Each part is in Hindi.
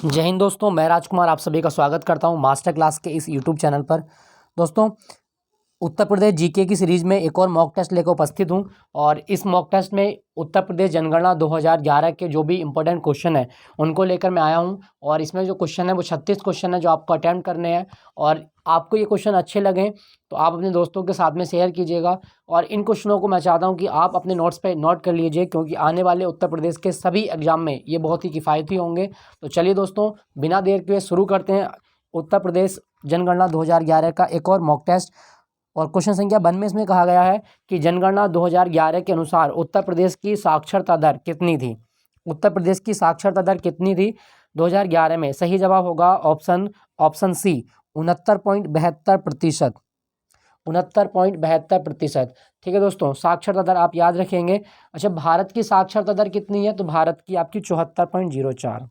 जय हिंद दोस्तों, मैं राजकुमार आप सभी का स्वागत करता हूं मास्टर क्लास के इस यूट्यूब चैनल पर। दोस्तों, उत्तर प्रदेश जीके की सीरीज़ में एक और मॉक टेस्ट लेकर उपस्थित हूं और इस मॉक टेस्ट में उत्तर प्रदेश जनगणना 2011 के जो भी इंपॉर्टेंट क्वेश्चन है उनको लेकर मैं आया हूं। और इसमें जो क्वेश्चन है वो 36 क्वेश्चन है जो आपको अटैम्प्ट करने हैं। और आपको ये क्वेश्चन अच्छे लगें तो आप अपने दोस्तों के साथ में शेयर कीजिएगा। और इन क्वेश्चनों को मैं चाहता हूँ कि आप अपने नोट्स पर नोट कर लीजिए, क्योंकि आने वाले उत्तर प्रदेश के सभी एग्जाम में ये बहुत ही किफ़ायती होंगे। तो चलिए दोस्तों, बिना देर के शुरू करते हैं उत्तर प्रदेश जनगणना 2011 का एक और मॉक टेस्ट। और क्वेश्चन संख्या 1 में इसमें कहा गया है कि जनगणना 2011 के अनुसार उत्तर प्रदेश की साक्षरता दर कितनी थी। उत्तर प्रदेश की साक्षरता दर कितनी थी 2011 में? सही जवाब होगा ऑप्शन सी 69.72%। 69.72%। ठीक है दोस्तों, साक्षरता दर आप याद रखेंगे। अच्छा, भारत की साक्षरता दर कितनी है? तो भारत की आपकी 74.04।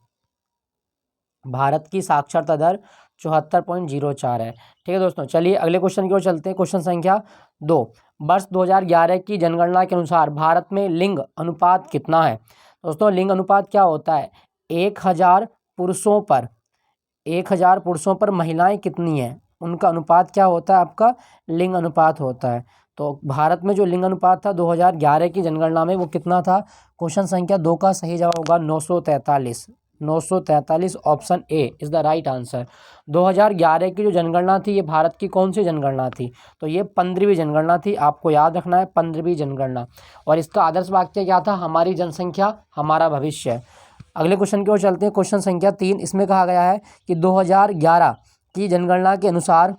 भारत की साक्षरता दर 74.04 है। ठीक है दोस्तों, चलिए अगले क्वेश्चन की ओर चलते हैं। क्वेश्चन संख्या 2, वर्ष 2011 की जनगणना के अनुसार भारत में लिंग अनुपात कितना है? दोस्तों, लिंग अनुपात क्या होता है? 1000 पुरुषों पर 1000 पुरुषों पर महिलाएं कितनी हैं, उनका अनुपात क्या होता है? आपका लिंग अनुपात होता है। तो भारत में जो लिंग अनुपात था 2011 की जनगणना में वो कितना था? क्वेश्चन संख्या 2 का सही जवाब होगा 943। 943 option A is the right answer. 2011 की जो जनगणना थी ये भारत की कौन सी जनगणना थी? तो ये 15वीं जनगणना थी। आपको याद रखना है 15वीं जनगणना। और इसका आदर्श वाक्य क्या था? हमारी जनसंख्या हमारा भविष्य। अगले क्वेश्चन की ओर चलते हैं। क्वेश्चन संख्या 3, इसमें कहा गया है कि 2011 की जनगणना के अनुसार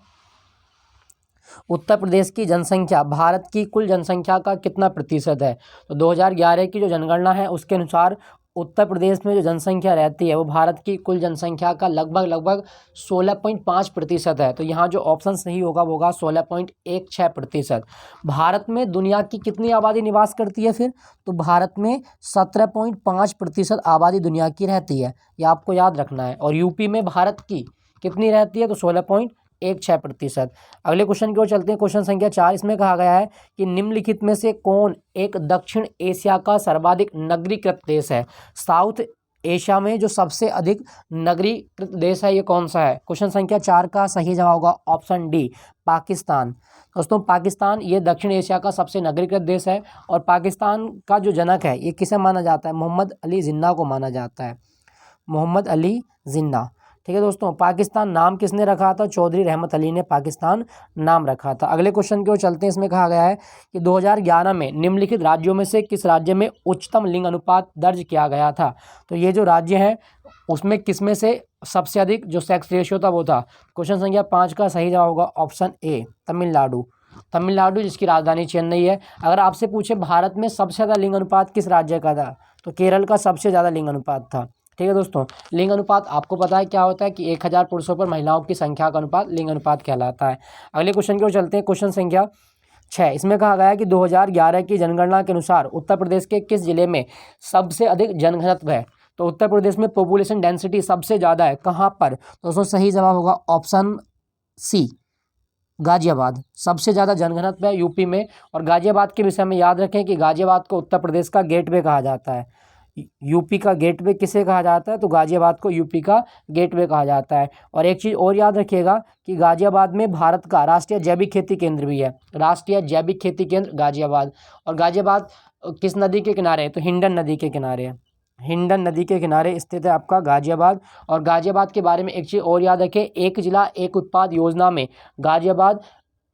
उत्तर प्रदेश की जनसंख्या भारत की कुल जनसंख्या का कितना प्रतिशत है? तो 2011 की जो जनगणना है उसके अनुसार उत्तर प्रदेश में जो जनसंख्या रहती है वो भारत की कुल जनसंख्या का लगभग 16.5% है। तो यहाँ जो ऑप्शन सही होगा वो होगा 16.16%। भारत में दुनिया की कितनी आबादी निवास करती है फिर? तो भारत में 17.5% आबादी दुनिया की रहती है, ये आपको याद रखना है। और यूपी में भारत की कितनी रहती है? तो 16.16%। अगले क्वेश्चन की ओर चलते हैं। क्वेश्चन संख्या 4, इसमें कहा गया है कि निम्नलिखित में से कौन एक दक्षिण एशिया का सर्वाधिक नगरीकृत देश है? साउथ एशिया में जो सबसे अधिक नगरीकृत देश है ये कौन सा है? क्वेश्चन संख्या 4 का सही जवाब होगा ऑप्शन डी, पाकिस्तान। दोस्तों, पाकिस्तान ये दक्षिण एशिया का सबसे नगरीकृत देश है। और पाकिस्तान का जो जनक है ये किसे माना जाता है? मोहम्मद अली जिन्ना को माना जाता है। मोहम्मद अली जिन्ना। ठीक है दोस्तों, पाकिस्तान नाम किसने रखा था? चौधरी रहमत अली ने पाकिस्तान नाम रखा था। अगले क्वेश्चन की ओर चलते हैं। इसमें कहा गया है कि 2011 में निम्नलिखित राज्यों में से किस राज्य में उच्चतम लिंग अनुपात दर्ज किया गया था? तो ये जो राज्य हैं उसमें किसमें से सबसे अधिक जो सेक्स रेशियो था वो था? क्वेश्चन संख्या 5 का सही जवाब होगा ऑप्शन ए, तमिलनाडु। तमिलनाडु जिसकी राजधानी चेन्नई है। अगर आपसे पूछे भारत में सबसे ज़्यादा लिंग अनुपात किस राज्य का था? तो केरल का सबसे ज़्यादा लिंग अनुपात था। ठीक है दोस्तों, लिंग अनुपात आपको पता है क्या होता है कि 1000 पुरुषों पर महिलाओं की संख्या का अनुपात लिंग अनुपात कहलाता है। अगले क्वेश्चन की ओर चलते हैं। क्वेश्चन संख्या 6, इसमें कहा गया है कि 2011 की जनगणना के अनुसार उत्तर प्रदेश के किस जिले में सबसे अधिक जनघनत्व है? तो उत्तर प्रदेश में पॉपुलेशन डेंसिटी सबसे ज़्यादा है, कहाँ पर? तो दोस्तों सही जवाब होगा ऑप्शन सी, गाजियाबाद। सबसे ज़्यादा जनघनत्व है यूपी में। और गाजियाबाद के विषय में याद रखें कि गाजियाबाद को उत्तर प्रदेश का गेटवे कहा जाता है। यूपी का गेटवे किसे कहा जाता है? तो गाजियाबाद को यूपी का गेटवे कहा जाता है। और एक चीज़ और याद रखिएगा कि गाजियाबाद में भारत का राष्ट्रीय जैविक खेती केंद्र भी है। राष्ट्रीय जैविक खेती केंद्र गाजियाबाद। और गाजियाबाद किस नदी के किनारे है? तो हिंडन नदी के किनारे है। हिंडन नदी के किनारे स्थित है आपका गाजियाबाद। और गाजियाबाद के बारे में एक चीज़ और याद रखें, एक जिला एक उत्पाद योजना में गाजियाबाद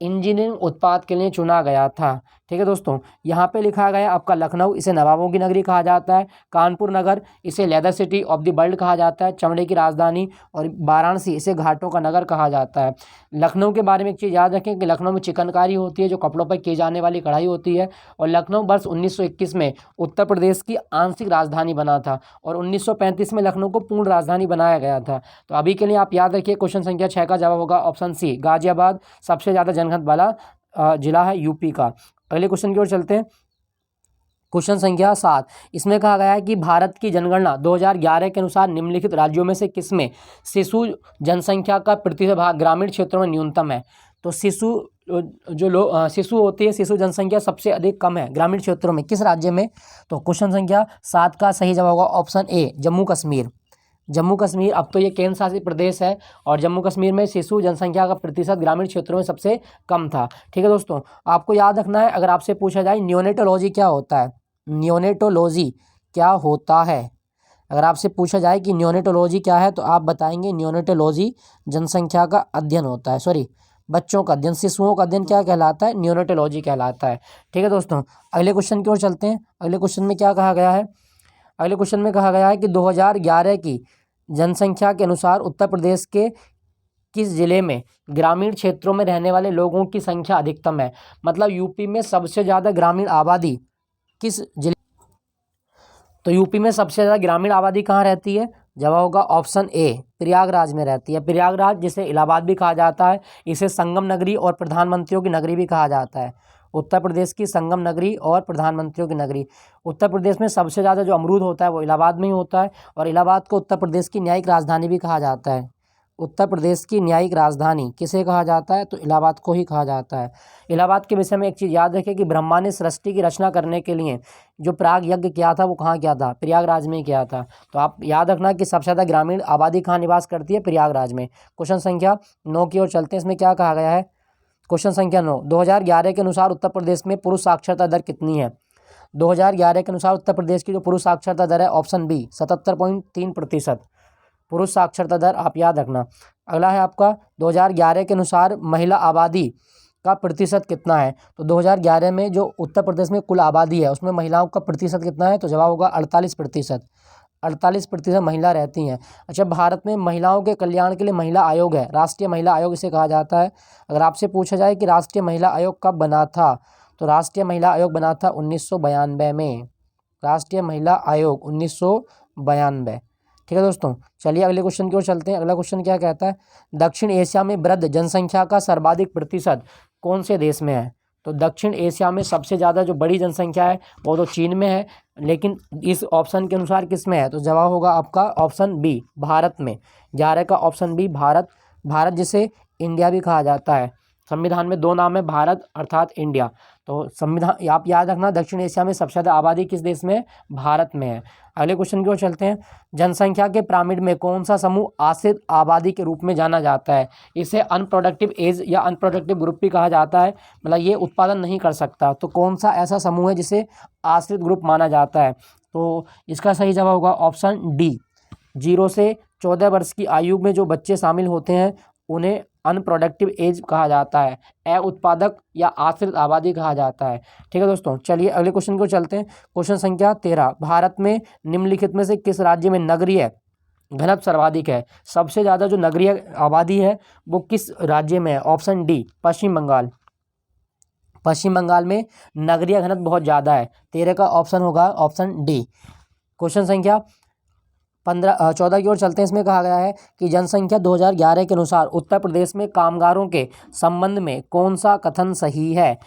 इंजीनियरिंग उत्पाद के लिए चुना गया था। ठीक है दोस्तों, यहाँ पे लिखा गया आपका लखनऊ, इसे नवाबों की नगरी कहा जाता है। कानपुर नगर इसे leather city of the world कहा जाता है, चमड़े की राजधानी। और वाराणसी इसे घाटों का नगर कहा जाता है। लखनऊ के बारे में एक चीज़ याद रखें कि लखनऊ में चिकनकारी होती है जो कपड़ों पर की जाने वाली कढ़ाई होती है। और लखनऊ वर्ष 1921 में उत्तर प्रदेश की आंशिक राजधानी बना था। और 1935 में लखनऊ को पूर्ण राजधानी बनाया गया था। तो अभी के लिए आप याद रखिए क्वेश्चन संख्या 6 का जवाब होगा ऑप्शन सी, गाजियाबाद सबसे ज़्यादा जनघनत्व वाला जिला है यूपी का। अगले क्वेश्चन की ओर चलते हैं। क्वेश्चन संख्या 7, इसमें कहा गया है कि भारत की जनगणना 2011 के अनुसार निम्नलिखित राज्यों में से किसमें शिशु जनसंख्या का प्रतिशत भाग ग्रामीण क्षेत्रों में न्यूनतम है? तो शिशु होती है, शिशु जनसंख्या सबसे अधिक कम है ग्रामीण क्षेत्रों में, किस राज्य में? तो क्वेश्चन संख्या 7 का सही जवाब होगा ऑप्शन ए, जम्मू कश्मीर। जम्मू कश्मीर, अब तो ये केंद्र शासित प्रदेश है, और जम्मू कश्मीर में शिशु जनसंख्या का प्रतिशत ग्रामीण क्षेत्रों में सबसे कम था। ठीक है दोस्तों, आपको याद रखना है, अगर आपसे पूछा जाए नियोनेटोलॉजी क्या होता है, नियोनेटोलॉजी क्या होता है, अगर आपसे पूछा जाए कि नियोनेटोलॉजी क्या है, तो आप बताएंगे नियोनेटोलॉजी जनसंख्या का अध्ययन होता है, सॉरी बच्चों का अध्ययन, शिशुओं का अध्ययन क्या कहलाता है, नियोनेटोलॉजी कहलाता है। ठीक है दोस्तों, अगले क्वेश्चन की ओर चलते हैं। अगले क्वेश्चन में क्या कहा गया है, अगले क्वेश्चन में कहा गया है कि 2011 की जनसंख्या के अनुसार उत्तर प्रदेश के किस जिले में ग्रामीण क्षेत्रों में रहने वाले लोगों की संख्या अधिकतम है। मतलब यूपी में सबसे ज़्यादा ग्रामीण आबादी किस जिले, तो यूपी में सबसे ज़्यादा ग्रामीण आबादी कहाँ रहती है, जवाब होगा ऑप्शन ए, प्रयागराज में रहती है। प्रयागराज जिसे इलाहाबाद भी कहा जाता है, इसे संगम नगरी और प्रधानमंत्रियों की नगरी भी कहा जाता है। उत्तर प्रदेश की संगम नगरी और प्रधानमंत्रियों की नगरी। उत्तर प्रदेश में सबसे ज़्यादा जो अमरूद होता है वो इलाहाबाद में ही होता है, और इलाहाबाद को उत्तर प्रदेश की न्यायिक राजधानी भी कहा जाता है। उत्तर प्रदेश की न्यायिक राजधानी किसे कहा जाता है, तो इलाहाबाद को ही कहा जाता है। इलाहाबाद के विषय में एक चीज़ याद रखें कि ब्रह्मा ने सृष्टि की रचना करने के लिए जो प्राग यज्ञ किया था वो कहाँ किया था, प्रयागराज में किया था। तो आप याद रखना कि सबसे ज़्यादा ग्रामीण आबादी कहाँ निवास करती है, प्रयागराज में। क्वेश्चन संख्या 9 की ओर चलते हैं। इसमें क्या कहा गया है, क्वेश्चन संख्या 9, 2011 के अनुसार उत्तर प्रदेश में पुरुष साक्षरता दर कितनी है। 2011 के अनुसार उत्तर प्रदेश की जो पुरुष साक्षरता दर है, ऑप्शन बी 77.3%। पुरुष साक्षरता दर आप याद रखना। अगला है आपका 2011 के अनुसार महिला आबादी का प्रतिशत कितना है। तो 2011 में जो उत्तर प्रदेश में कुल आबादी है उसमें महिलाओं का प्रतिशत कितना है, तो जवाब होगा 48%। 48% महिला रहती हैं। अच्छा, भारत में महिलाओं के कल्याण के लिए महिला आयोग है, राष्ट्रीय महिला आयोग इसे कहा जाता है। अगर आपसे पूछा जाए कि राष्ट्रीय महिला आयोग कब बना था, तो राष्ट्रीय महिला आयोग बना था 1992 में। राष्ट्रीय महिला आयोग 1992। ठीक है दोस्तों, चलिए अगले क्वेश्चन की ओर चलते हैं। अगला क्वेश्चन क्या कहता है, दक्षिण एशिया में वृद्ध जनसंख्या का सर्वाधिक प्रतिशत कौन से देश में है। तो दक्षिण एशिया में सबसे ज़्यादा जो बड़ी जनसंख्या है वो तो चीन में है, लेकिन इस ऑप्शन के अनुसार किस में है, तो जवाब होगा आपका ऑप्शन बी, भारत में। 11 का ऑप्शन बी, भारत। भारत जिसे इंडिया भी कहा जाता है। संविधान में 2 नाम है, भारत अर्थात इंडिया। तो संविधान आप याद रखना, दक्षिण एशिया में सबसे ज़्यादा आबादी किस देश में है, भारत में है। अगले क्वेश्चन की ओर चलते हैं। जनसंख्या के पिरामिड में कौन सा समूह आश्रित आबादी के रूप में जाना जाता है। इसे अनप्रोडक्टिव एज या अनप्रोडक्टिव ग्रुप भी कहा जाता है, मतलब ये उत्पादन नहीं कर सकता। तो कौन सा ऐसा समूह है जिसे आश्रित ग्रुप माना जाता है, तो इसका सही जवाब होगा ऑप्शन डी, 0 से 14 वर्ष की आयु में जो बच्चे शामिल होते हैं उन्हें अनप्रोडक्टिव एज कहा जाता है, उत्पादक या आश्रित आबादी कहा जाता है। ठीक है दोस्तों, चलिए अगले क्वेश्चन को चलते हैं। क्वेश्चन संख्या 13, भारत में निम्नलिखित में से किस राज्य में नगरीय घनत्व सर्वाधिक है। सबसे ज़्यादा जो नगरीय आबादी है वो किस राज्य में है, ऑप्शन डी, पश्चिम बंगाल। पश्चिम बंगाल में नगरीय घनत्व बहुत ज़्यादा है। 13 का ऑप्शन होगा ऑप्शन डी। क्वेश्चन संख्या 14 की ओर चलते हैं। इसमें कहा गया है कि जनसंख्या 2011 के अनुसार उत्तर प्रदेश में कामगारों के संबंध में कौन सा कथन सही है।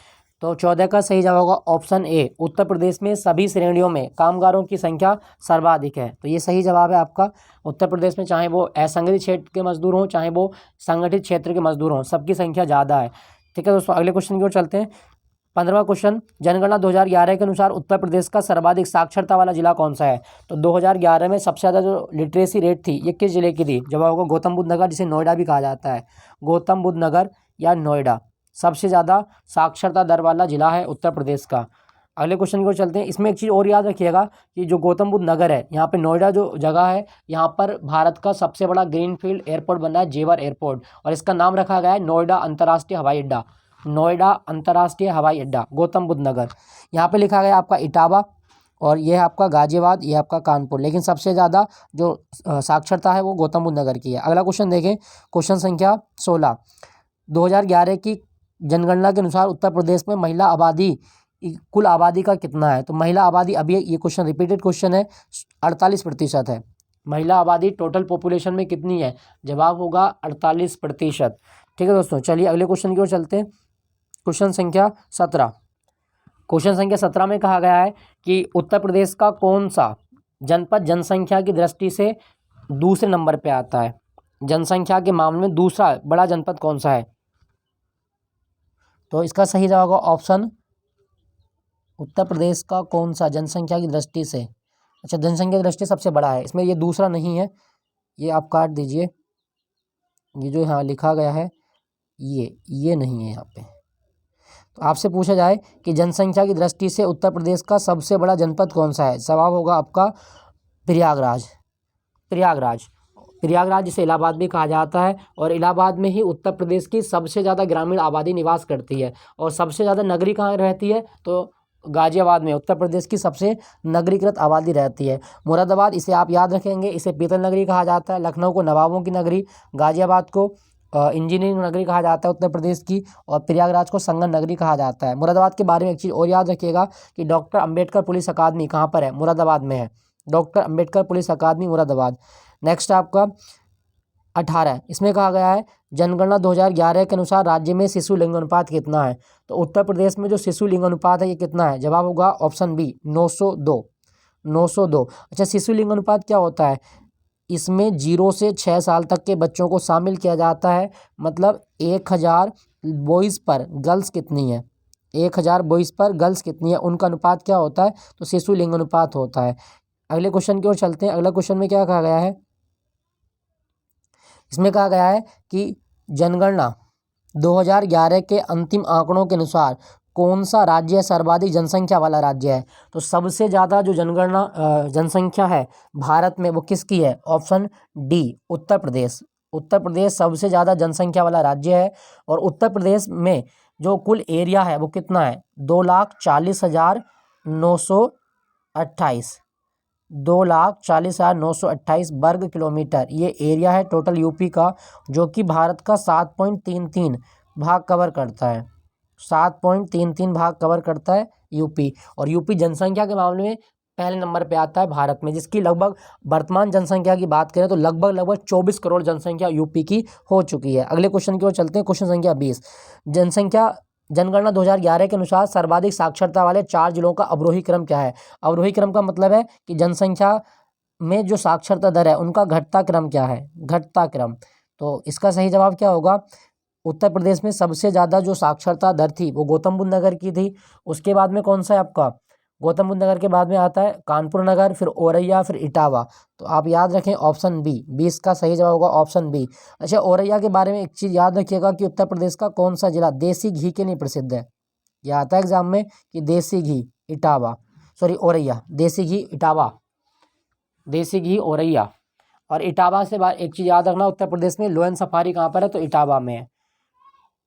तो 14 का सही जवाब होगा ऑप्शन ए, उत्तर प्रदेश में सभी श्रेणियों में कामगारों की संख्या सर्वाधिक है। तो ये सही जवाब है आपका। उत्तर प्रदेश में चाहे वो असंगठित क्षेत्र के मजदूर हों चाहे वो संगठित क्षेत्र के मजदूर हों, सबकी संख्या ज़्यादा है। ठीक है दोस्तों, अगले क्वेश्चन की ओर चलते हैं। 15वां क्वेश्चन, जनगणना 2011 के अनुसार उत्तर प्रदेश का सर्वाधिक साक्षरता वाला जिला कौन सा है। तो 2011 में सबसे ज़्यादा जो लिटरेसी रेट थी ये किस जिले की थी, जवाब होगा गौतम बुद्ध नगर, जिसे नोएडा भी कहा जाता है। गौतम बुद्ध नगर या नोएडा सबसे ज़्यादा साक्षरता दर वाला जिला है उत्तर प्रदेश का। अगले क्वेश्चन की ओर चलते हैं। इसमें एक चीज़ और याद रखिएगा कि जो गौतम बुद्ध नगर है, यहाँ पे नोएडा जो जगह है, यहाँ पर भारत का सबसे बड़ा ग्रीनफील्ड एयरपोर्ट बना है, जेवर एयरपोर्ट, और इसका नाम रखा गया है नोएडा अंतर्राष्ट्रीय हवाई अड्डा। नोएडा अंतर्राष्ट्रीय हवाई अड्डा, गौतम बुद्ध नगर। यहाँ पे लिखा गया आपका इटावा, और ये है आपका गाजियाबाद, ये आपका कानपुर, लेकिन सबसे ज़्यादा जो साक्षरता है वो गौतम बुद्ध नगर की है। अगला क्वेश्चन देखें, क्वेश्चन संख्या 16, 2011 की जनगणना के अनुसार उत्तर प्रदेश में महिला आबादी कुल आबादी का कितना है। तो महिला आबादी, अभी ये क्वेश्चन रिपीटेड क्वेश्चन है, 48% है। महिला आबादी टोटल पॉपुलेशन में कितनी है, जवाब होगा 48%। ठीक है दोस्तों, चलिए अगले क्वेश्चन की ओर चलते हैं। क्वेश्चन संख्या 17, क्वेश्चन संख्या 17 में कहा गया है कि उत्तर प्रदेश का कौन सा जनपद जनसंख्या की दृष्टि से दूसरे नंबर पे आता है। जनसंख्या के मामले में दूसरा बड़ा जनपद कौन सा है। तो इसका सही जवाब होगा ऑप्शन, उत्तर प्रदेश का कौन सा जनसंख्या की दृष्टि से, अच्छा जनसंख्या की दृष्टि सबसे बड़ा है, इसमें ये दूसरा नहीं है, ये आप काट दीजिए, ये जो यहाँ लिखा गया है ये नहीं है यहाँ पे। तो आपसे पूछा जाए कि जनसंख्या की दृष्टि से उत्तर प्रदेश का सबसे बड़ा जनपद कौन सा है, जवाब होगा आपका प्रयागराज। प्रयागराज प्रयागराज जिसे इलाहाबाद भी कहा जाता है, और इलाहाबाद में ही उत्तर प्रदेश की सबसे ज़्यादा ग्रामीण आबादी निवास करती है। और सबसे ज़्यादा नगरी कहाँ रहती है, तो गाजियाबाद में उत्तर प्रदेश की सबसे नगरीकृत आबादी रहती है। मुरादाबाद, इसे आप याद रखेंगे, इसे पीतल नगरी कहा जाता है। लखनऊ को नवाबों की नगरी, गाजियाबाद को इंजीनियरिंग नगरी कहा जाता है उत्तर प्रदेश की, और प्रयागराज को संगम नगरी कहा जाता है। मुरादाबाद के बारे में एक चीज़ और याद रखिएगा कि डॉक्टर अंबेडकर पुलिस अकादमी कहाँ पर है, मुरादाबाद में है। डॉक्टर अंबेडकर पुलिस अकादमी मुरादाबाद। नेक्स्ट आपका 18, इसमें कहा गया है जनगणना 2011 के अनुसार राज्य में शिशु लिंग अनुपात कितना है। तो उत्तर प्रदेश में जो शिशु लिंग अनुपात है ये कितना है, जवाब होगा ऑप्शन बी 902। 902। अच्छा, शिशु लिंग अनुपात क्या होता है, इसमें 0 से 6 साल तक के बच्चों को शामिल किया जाता है। मतलब 1000 बॉयज़ पर गर्ल्स कितनी है, 1000 बॉयज़ पर गर्ल्स कितनी है, उनका अनुपात क्या होता है, तो शिशु लिंग अनुपात होता है। अगले क्वेश्चन की ओर चलते हैं। अगला क्वेश्चन में क्या कहा गया है, इसमें कहा गया है कि जनगणना 2011 के अंतिम आंकड़ों के अनुसार कौन सा राज्य सर्वाधिक जनसंख्या वाला राज्य है। तो सबसे ज़्यादा जो जनगणना जनसंख्या है भारत में वो किसकी है, ऑप्शन डी उत्तर प्रदेश। उत्तर प्रदेश सबसे ज़्यादा जनसंख्या वाला राज्य है। और उत्तर प्रदेश में जो कुल एरिया है वो कितना है, 2,40,928 2,40,928 वर्ग किलोमीटर ये एरिया है टोटल यूपी का, जो कि भारत का 7.33 भाग कवर करता है। 7.33 भाग कवर करता है यूपी। और यूपी जनसंख्या के मामले में पहले नंबर पे आता है भारत में, जिसकी लगभग वर्तमान जनसंख्या की बात करें तो लगभग 24 करोड़ जनसंख्या यूपी की हो चुकी है। अगले क्वेश्चन की ओर चलते हैं। क्वेश्चन संख्या 20, जनगणना 2011 के अनुसार सर्वाधिक साक्षरता वाले 4 जिलों का अवरोही क्रम क्या है। अवरोही क्रम का मतलब है कि जनसंख्या में जो साक्षरता दर है उनका घटता क्रम क्या है, घटता क्रम। तो इसका सही जवाब क्या होगा, उत्तर प्रदेश में सबसे ज़्यादा जो साक्षरता दर थी वो गौतम बुद्ध नगर की थी। उसके बाद में कौन सा है आपका, गौतम बुद्ध नगर के बाद में आता है कानपुर नगर, फिर औरैया, फिर इटावा। तो आप याद रखें ऑप्शन बी, 20 का सही जवाब होगा ऑप्शन बी। अच्छा, औरैया के बारे में एक चीज़ याद रखिएगा कि उत्तर प्रदेश का कौन सा जिला देसी घी के लिए प्रसिद्ध है। यह आता है एग्जाम में कि देसी घी इटावा, सॉरी औरैया, देसी घी इटावा, देसी घी औरैया। और इटावा से बाद एक चीज़ याद रखना, उत्तर प्रदेश में लोयन सफारी कहाँ पर है, तो इटावा में है।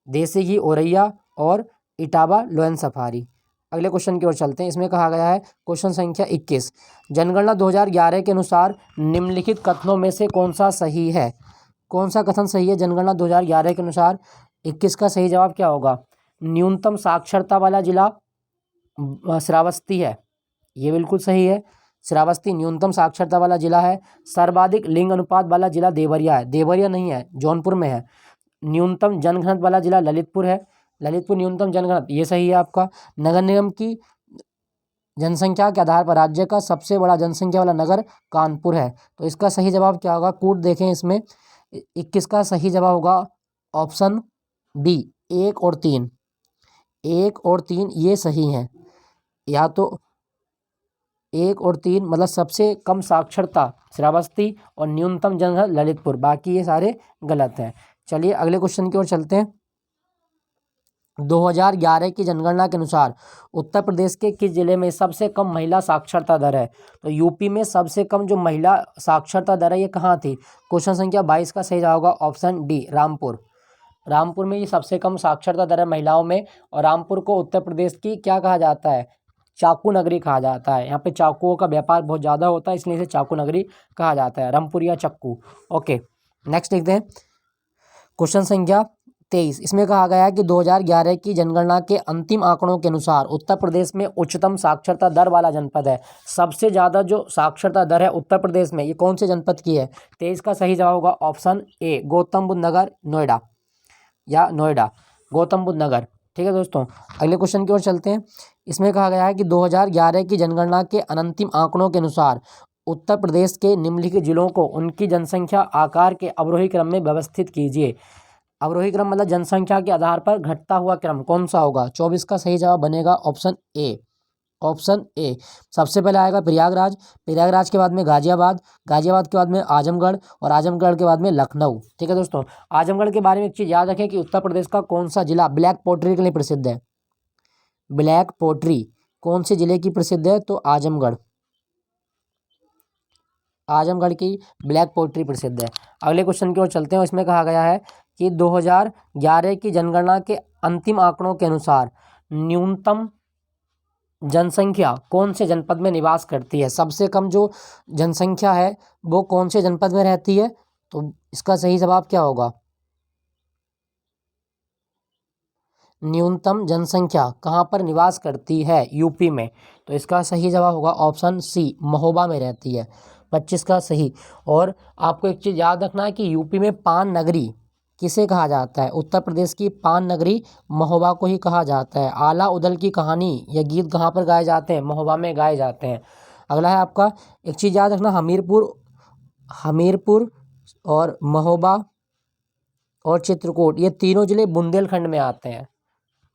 देसी घी औरैया और इटावा लोयन सफारी। अगले क्वेश्चन की ओर चलते हैं। इसमें कहा गया है क्वेश्चन संख्या 21, जनगणना 2011 के अनुसार निम्नलिखित कथनों में से कौन सा सही है। कौन सा कथन सही है जनगणना 2011 के अनुसार। 21 का सही जवाब क्या होगा, न्यूनतम साक्षरता वाला जिला श्रावस्ती है, ये बिल्कुल सही है। श्रावस्ती न्यूनतम साक्षरता वाला जिला है। सर्वाधिक लिंग अनुपात वाला जिला देवरिया है, देवरिया नहीं है, जौनपुर में है। न्यूनतम जनघनत्व वाला जिला ललितपुर है, ललितपुर न्यूनतम जनघनत्व, ये सही है आपका। नगर निगम की जनसंख्या के आधार पर राज्य का सबसे बड़ा जनसंख्या वाला नगर कानपुर है। तो इसका सही जवाब क्या होगा, कूट देखें इसमें, 21 का सही जवाब होगा ऑप्शन बी 1 और 3। 1 और 3 ये सही हैं, या तो 1 और 3 मतलब सबसे कम साक्षरता श्रावस्ती और न्यूनतम जनघनत्व ललितपुर, बाकी ये सारे गलत हैं। चलिए अगले क्वेश्चन की ओर चलते हैं। 2011 की जनगणना के अनुसार उत्तर प्रदेश के किस जिले में सबसे कम महिला साक्षरता दर है। तो यूपी में सबसे कम जो महिला साक्षरता दर है ये कहाँ थी। क्वेश्चन संख्या 22 का सही जवाब होगा ऑप्शन डी रामपुर। रामपुर में ये सबसे कम साक्षरता दर है महिलाओं में। और रामपुर को उत्तर प्रदेश की क्या कहा जाता है, चाकू नगरी कहा जाता है। यहाँ पे चाकुओं का व्यापार बहुत ज़्यादा होता है, इसलिए इसे चाकू नगरी कहा जाता है, रामपुर या चक्कू। ओके, नेक्स्ट देखते हैं क्वेश्चन संख्या 23, इसमें कहा गया है कि 2011 की जनगणना के अंतिम आंकड़ों के अनुसार उत्तर प्रदेश में उच्चतम साक्षरता दर वाला जनपद है। सबसे ज़्यादा जो साक्षरता दर है उत्तर प्रदेश में, ये कौन से जनपद की है। 23 का सही जवाब होगा ऑप्शन ए गौतम बुद्ध नगर नोएडा, या नोएडा गौतम बुद्ध नगर। ठीक है दोस्तों, अगले क्वेश्चन की ओर चलते हैं। इसमें कहा गया है कि 2011 की जनगणना के अंतिम आंकड़ों के अनुसार उत्तर प्रदेश के निम्नलिखित जिलों को उनकी जनसंख्या आकार के अवरोही क्रम में व्यवस्थित कीजिए। अवरोही क्रम मतलब जनसंख्या के आधार पर घटता हुआ क्रम कौन सा होगा। 24 का सही जवाब बनेगा ऑप्शन ए। Option A. सबसे पहले आएगा प्रयागराज, प्रयागराज के बाद में गाजियाबाद, गाजियाबाद के बाद में आजमगढ़ और आजमगढ़ के बाद में लखनऊ। ठीक है दोस्तों, आजमगढ़ के बारे में एक चीज़ याद रखें कि उत्तर प्रदेश का कौन सा जिला ब्लैक पोट्री के लिए प्रसिद्ध है। ब्लैक पोट्री कौन से जिले की प्रसिद्ध है, तो आजमगढ़, आजमगढ़ की ब्लैक पोट्री प्रसिद्ध है। अगले क्वेश्चन की ओर चलते हैं। इसमें कहा गया है कि 2011 की जनगणना के अंतिम आंकड़ों के अनुसार न्यूनतम जनसंख्या कौन से जनपद में निवास करती है। सबसे कम जो जनसंख्या है वो कौन से जनपद में रहती है, तो इसका सही जवाब क्या होगा। न्यूनतम जनसंख्या कहाँ पर निवास करती है, यूपी में, तो इसका सही जवाब होगा ऑप्शन सी, महोबा में रहती है। 25 का सही। और आपको एक चीज़ याद रखना है कि यूपी में पान नगरी किसे कहा जाता है, उत्तर प्रदेश की पान नगरी महोबा को ही कहा जाता है। आला उदल की कहानी या गीत कहाँ पर गाए जाते हैं, महोबा में गाए जाते हैं। अगला है आपका, एक चीज़ याद रखना, हमीरपुर, हमीरपुर और महोबा और चित्रकूट, ये तीनों जिले बुंदेलखंड में आते हैं।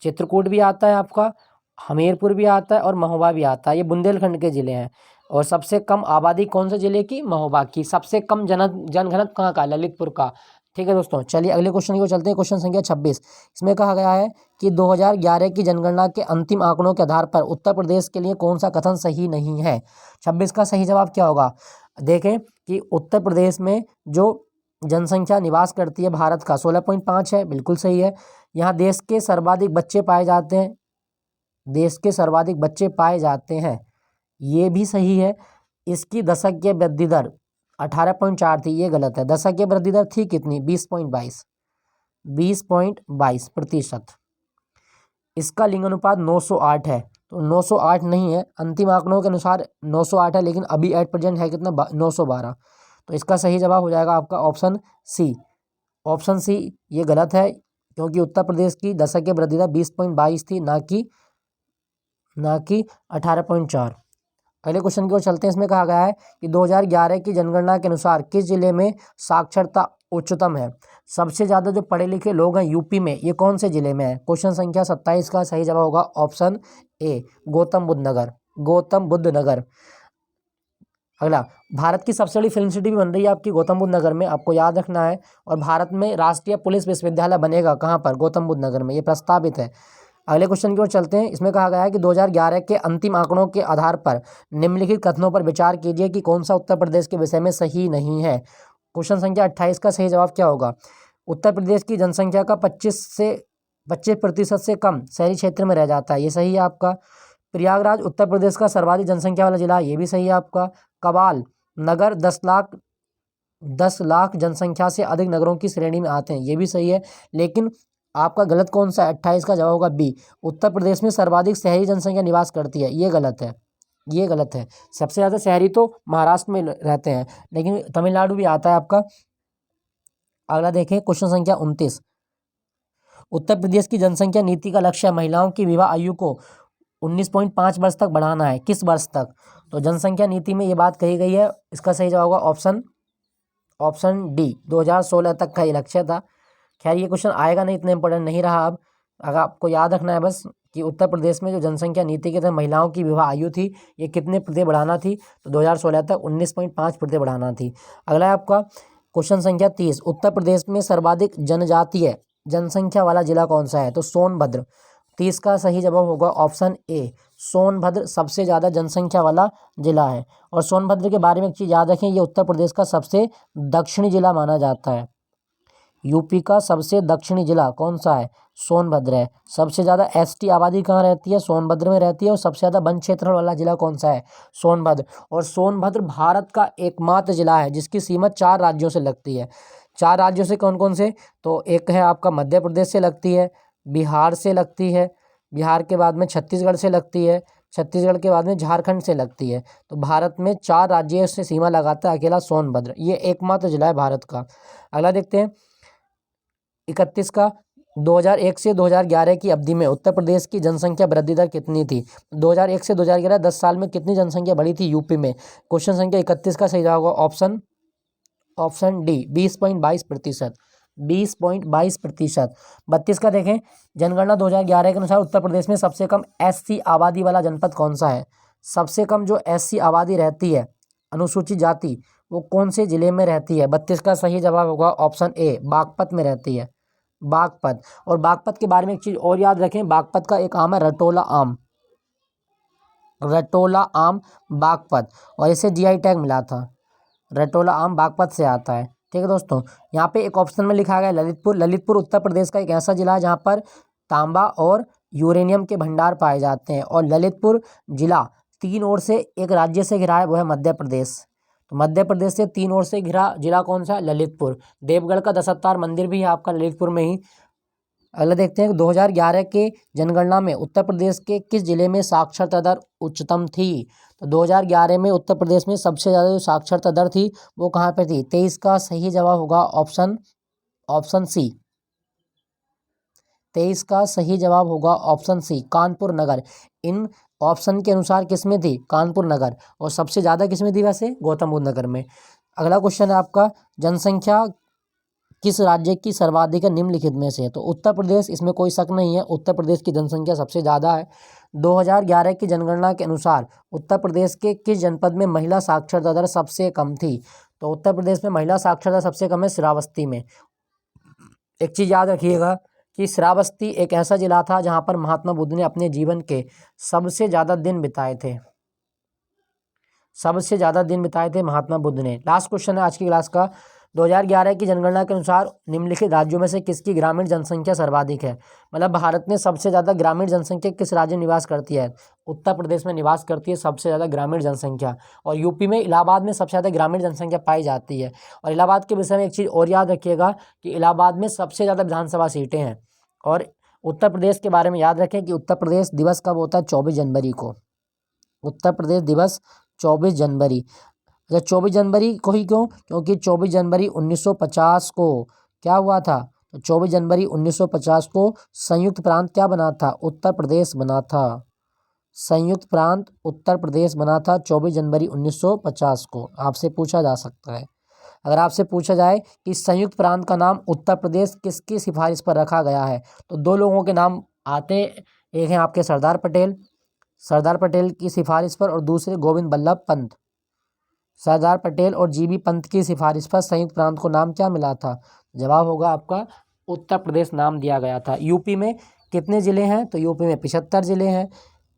चित्रकूट भी आता है आपका, हमीरपुर भी आता है और महोबा भी आता है, ये बुंदेलखंड के ज़िले हैं। और सबसे कम आबादी कौन से ज़िले की, महोबा की। सबसे कम जनघनत्व कहाँ का, ललितपुर का। ठीक है दोस्तों, चलिए अगले क्वेश्चन की ओर चलते हैं। क्वेश्चन संख्या 26, इसमें कहा गया है कि 2011 की जनगणना के अंतिम आंकड़ों के आधार पर उत्तर प्रदेश के लिए कौन सा कथन सही नहीं है। 26 का सही जवाब क्या होगा। देखें कि उत्तर प्रदेश में जो जनसंख्या निवास करती है भारत का 16.5 है, बिल्कुल सही है। यहाँ देश के सर्वाधिक बच्चे पाए जाते हैं, देश के सर्वाधिक बच्चे पाए जाते हैं, ये भी सही है। इसकी दशकीय वृद्धि दर 18.4 थी, ये गलत है। दशकीय वृद्धि दर थी कितनी, 20.22%। इसका लिंग अनुपात 908 है, तो 908 नहीं है, अंतिम आंकड़ों के अनुसार 908 है, लेकिन अभी एट प्रेजेंट है कितना, 912। तो इसका सही जवाब हो जाएगा आपका ऑप्शन सी। ऑप्शन सी ये गलत है, क्योंकि उत्तर प्रदेश की दशकीय वृद्धि दर 20.22 थी, ना कि 18.4। अगले क्वेश्चन की ओर चलते हैं। इसमें कहा गया है कि 2011 की जनगणना के अनुसार किस जिले में साक्षरता उच्चतम है। सबसे ज़्यादा जो पढ़े लिखे लोग हैं यूपी में, ये कौन से जिले में है। क्वेश्चन संख्या 27 का सही जवाब होगा ऑप्शन ए, गौतम बुद्ध नगर, गौतम बुद्ध नगर। अगला, भारत की सबसे बड़ी फिल्म सिटी भी बन रही है आपकी गौतम बुद्ध नगर में, आपको याद रखना है। और भारत में राष्ट्रीय पुलिस विश्वविद्यालय बनेगा कहाँ पर, गौतम बुद्ध नगर में, ये प्रस्तावित है। अगले क्वेश्चन की ओर चलते हैं। इसमें कहा गया है कि 2011 के अंतिम आंकड़ों के आधार पर निम्नलिखित कथनों पर विचार कीजिए कि कौन सा उत्तर प्रदेश के विषय में सही नहीं है। क्वेश्चन संख्या 28 का सही जवाब क्या होगा। उत्तर प्रदेश की जनसंख्या का 25% से कम शहरी क्षेत्र में रह जाता है, ये सही है आपका। प्रयागराज उत्तर प्रदेश का सर्वाधिक जनसंख्या वाला जिला, ये भी सही है आपका। कबाल नगर 10 लाख जनसंख्या से अधिक नगरों की श्रेणी में आते हैं, ये भी सही है। लेकिन आपका गलत कौन सा है, 28 का जवाब होगा बी, उत्तर प्रदेश में सर्वाधिक शहरी जनसंख्या निवास करती है, ये गलत है, ये गलत है। सबसे ज़्यादा शहरी तो महाराष्ट्र में रहते हैं, लेकिन तमिलनाडु भी आता है आपका। अगला देखें, क्वेश्चन संख्या 29, उत्तर प्रदेश की जनसंख्या नीति का लक्ष्य महिलाओं की विवाह आयु को 19.5 वर्ष तक बढ़ाना है, किस वर्ष तक। तो जनसंख्या नीति में ये बात कही गई है, इसका सही जवाब होगा ऑप्शन डी, 2016 तक का ये लक्ष्य था। खैर ये क्वेश्चन आएगा नहीं, इतना इंपॉर्टेंट नहीं रहा। अब अगर आपको याद रखना है बस कि उत्तर प्रदेश में जो जनसंख्या नीति के तहत महिलाओं की विवाह आयु थी, ये कितने प्रतिशत बढ़ाना थी, तो 2016 तक 19.5% बढ़ाना थी। अगला है आपका क्वेश्चन संख्या 30, उत्तर प्रदेश में सर्वाधिक जनजातीय जनसंख्या वाला जिला कौन सा है, तो सोनभद्र। 30 का सही जवाब होगा ऑप्शन ए, सोनभद्र सबसे ज़्यादा जनसंख्या वाला जिला है। और सोनभद्र के बारे में एक चीज़ याद रखें, ये उत्तर प्रदेश का सबसे दक्षिणी जिला माना जाता है। यूपी का सबसे दक्षिणी जिला कौन सा है, सोनभद्र है। सबसे ज़्यादा एसटी आबादी कहाँ रहती है, सोनभद्र में रहती है। और सबसे ज़्यादा वन क्षेत्र वाला जिला कौन सा है, सोनभद्र। और सोनभद्र भारत का एकमात्र जिला है जिसकी सीमा 4 राज्यों से लगती है। 4 राज्यों से कौन कौन से, तो एक है आपका मध्य प्रदेश से लगती है, बिहार से लगती है, बिहार के बाद में छत्तीसगढ़ से लगती है, छत्तीसगढ़ के बाद में झारखंड से लगती है। तो भारत में 4 राज्यों से सीमा लगाता है अकेला सोनभद्र, ये एकमात्र जिला है भारत का। अगला देखते हैं 31 का, 2001 से 2011 की अवधि में उत्तर प्रदेश की जनसंख्या वृद्धि दर कितनी थी। 2001 से 2011 10 साल में कितनी जनसंख्या बढ़ी थी यूपी में। क्वेश्चन संख्या 31 का सही जवाब होगा ऑप्शन डी, 20.22%। 20.22%। 32 का देखें, जनगणना 2011 के अनुसार उत्तर प्रदेश में सबसे कम SC आबादी वाला जनपद कौन सा है? सबसे कम जो SC आबादी रहती है, अनुसूचित जाति, वो कौन से जिले में रहती है? 32 का सही जवाब होगा ऑप्शन ए, बागपत में रहती है, बागपत। और बागपत के बारे में एक चीज़ और याद रखें, बागपत का एक आम है रटोला आम, रटोला आम बागपत, और इसे GI टैग मिला था। रटोला आम बागपत से आता है। ठीक है दोस्तों, यहाँ पे एक ऑप्शन में लिखा गया ललितपुर। ललितपुर उत्तर प्रदेश का एक ऐसा जिला है जहाँ पर तांबा और यूरेनियम के भंडार पाए जाते हैं, और ललितपुर जिला 3 ओर से एक राज्य से घिरा है, वो है मध्य प्रदेश। तो मध्य प्रदेश से 3 ओर से घिरा जिला कौन सा है? ललितपुर। देवगढ़ का दशावतार मंदिर भी है आपका ललितपुर में ही। अगला देखते हैं, 2011 के जनगणना में उत्तर प्रदेश के किस जिले में साक्षरता दर उच्चतम थी? तो 2011 में उत्तर प्रदेश में सबसे ज़्यादा जो साक्षरता दर थी वो कहाँ पे थी? 23 का सही जवाब होगा ऑप्शन सी। 23 का सही जवाब होगा ऑप्शन सी, कानपुर नगर। इन ऑप्शन के अनुसार किस में थी? कानपुर नगर। और सबसे ज़्यादा किस में थी वैसे? गौतम बुद्ध नगर में। अगला क्वेश्चन है आपका, जनसंख्या किस राज्य की सर्वाधिक है निम्नलिखित में से? तो उत्तर प्रदेश, इसमें कोई शक नहीं है, उत्तर प्रदेश की जनसंख्या सबसे ज़्यादा है। 2011 की जनगणना के अनुसार उत्तर प्रदेश के किस जनपद में महिला साक्षरता दर सबसे कम थी? तो उत्तर प्रदेश में महिला साक्षरता सबसे कम है श्रावस्ती में। एक चीज़ याद रखिएगा कि श्रावस्ती एक ऐसा जिला था जहाँ पर महात्मा बुद्ध ने अपने जीवन के सबसे ज़्यादा दिन बिताए थे, सबसे ज़्यादा दिन बिताए थे महात्मा बुद्ध ने। लास्ट क्वेश्चन है आज की क्लास का, 2011 की जनगणना के अनुसार निम्नलिखित राज्यों में से किसकी ग्रामीण जनसंख्या सर्वाधिक है? मतलब भारत में सबसे ज़्यादा ग्रामीण जनसंख्या किस राज्य में निवास करती है? उत्तर प्रदेश में निवास करती है सबसे ज़्यादा ग्रामीण जनसंख्या। और यूपी में इलाहाबाद में सबसे ज़्यादा ग्रामीण जनसंख्या पाई जाती है। और इलाहाबाद के विषय में एक चीज़ और याद रखिएगा कि इलाहाबाद में सबसे ज़्यादा विधानसभा सीटें हैं। और उत्तर प्रदेश के बारे में याद रखें कि उत्तर प्रदेश दिवस कब होता है? 24 जनवरी को। उत्तर प्रदेश दिवस 24 जनवरी। अच्छा, 24 जनवरी को ही क्यों? क्योंकि 24 जनवरी 1950 को क्या हुआ था? तो 24 जनवरी 1950 को संयुक्त प्रांत क्या बना था? उत्तर प्रदेश बना था। संयुक्त प्रांत उत्तर प्रदेश बना था 24 जनवरी 1950 को। आपसे पूछा जा सकता है, अगर आपसे पूछा जाए कि संयुक्त प्रांत का नाम उत्तर प्रदेश किसकी सिफारिश पर रखा गया है, तो 2 लोगों के नाम आते हैं। एक हैं आपके सरदार पटेल, सरदार पटेल की सिफारिश पर, और दूसरे गोविंद बल्लभ पंत। सरदार पटेल और GB पंत की सिफारिश पर संयुक्त प्रांत को नाम क्या मिला था? जवाब होगा आपका उत्तर प्रदेश नाम दिया गया था। यूपी में कितने ज़िले हैं? तो यूपी में 75 ज़िले हैं।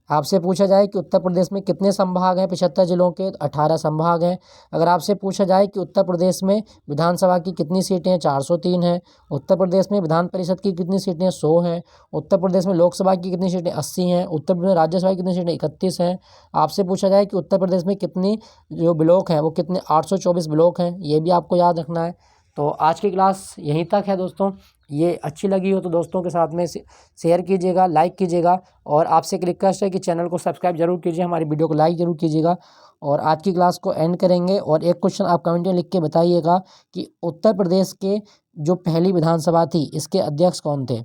आपसे पूछा जाए कि उत्तर प्रदेश में कितने संभाग हैं 75 जिलों के? 18 संभाग हैं। अगर आपसे पूछा जाए कि उत्तर प्रदेश में विधानसभा की कितनी सीटें हैं? 403 हैं। उत्तर प्रदेश में विधान परिषद की कितनी सीटें? 100 हैं। उत्तर प्रदेश में लोकसभा की कितनी सीटें? 80 हैं। उत्तर प्रदेश में राज्यसभा की कितनी सीटें? 31 हैं। आपसे पूछा जाए कि उत्तर प्रदेश में कितनी जो ब्लॉक हैं वो कितने? 824 ब्लॉक हैं। ये भी आपको याद रखना है। तो आज की क्लास यहीं तक है दोस्तों। ये अच्छी लगी हो तो दोस्तों के साथ में शेयर कीजिएगा, लाइक कीजिएगा, और आपसे एक रिक्वेस्ट है कि चैनल को सब्सक्राइब जरूर कीजिए, हमारी वीडियो को लाइक जरूर कीजिएगा। और आज की क्लास को एंड करेंगे, और एक क्वेश्चन आप कमेंट में लिख के बताइएगा कि उत्तर प्रदेश के जो पहली विधानसभा थी इसके अध्यक्ष कौन थे?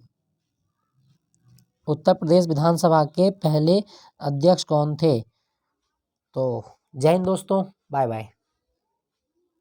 उत्तर प्रदेश विधानसभा के पहले अध्यक्ष कौन थे? तो जय हिंद दोस्तों, बाय बाय।